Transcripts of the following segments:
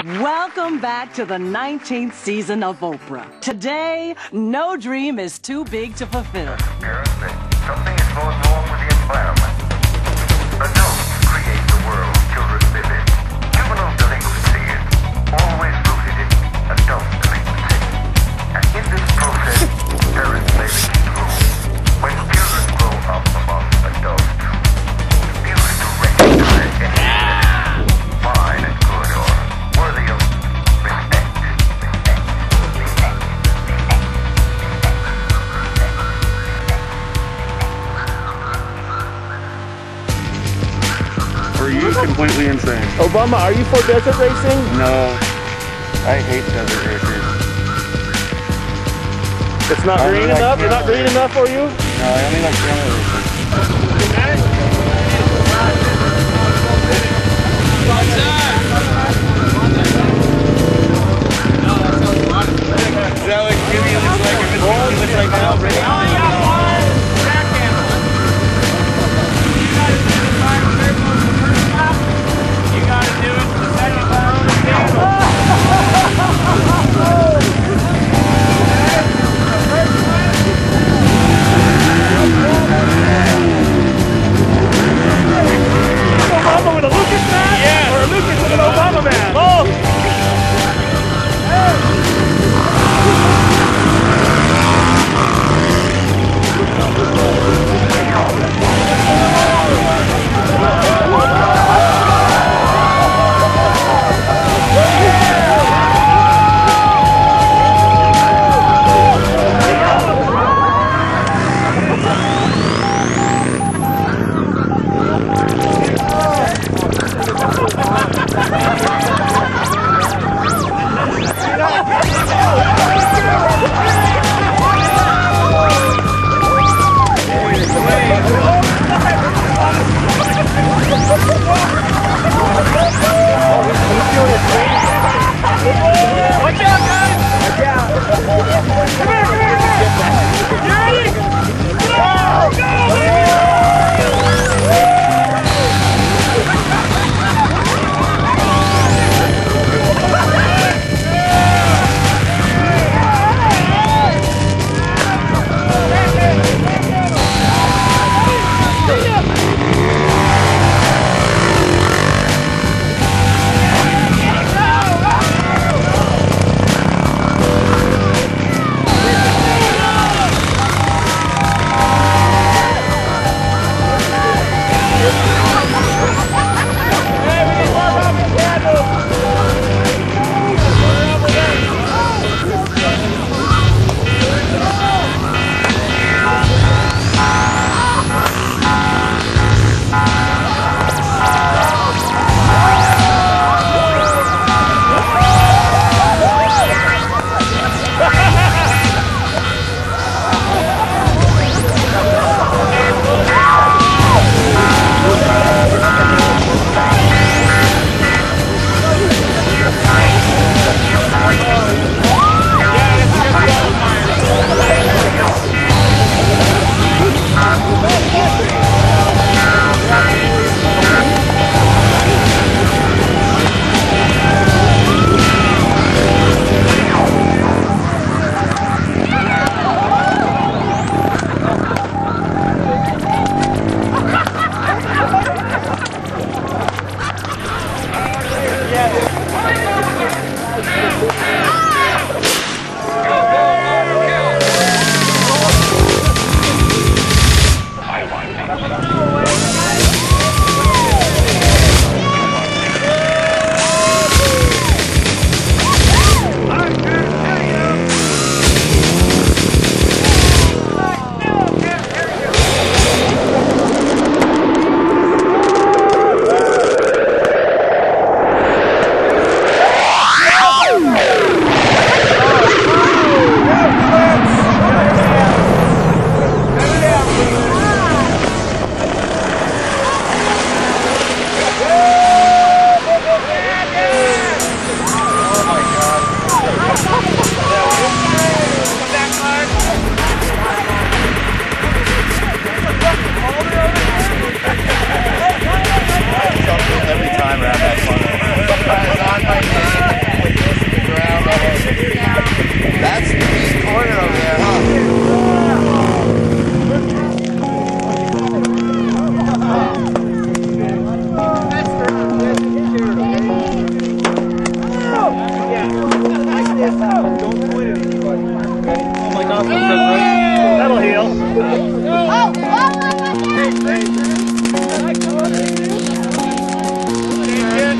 Welcome back to the 19th season of Oprah. Today, no dream is too big to fulfill. Appearance that something is going wrong with the environment. Adults create the world children live in. Juvenile delinquency is always rooted in adult delinquency. And in this process, parents play the key role. When children grow up among adults, refuse to recognize anything fine and good or worthy of respect. Are you completely insane? Obama, are you for desert racing? No. I hate desert races. It's not I green only like enough? It's not yellow green racing. enough for you? No, I only like yellow racing. Is that what Jimmy looks like? If it's what he looks like now, ready? Obama with a Lucas mask? Or a That'll heal.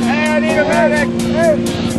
Hey, I need a medic.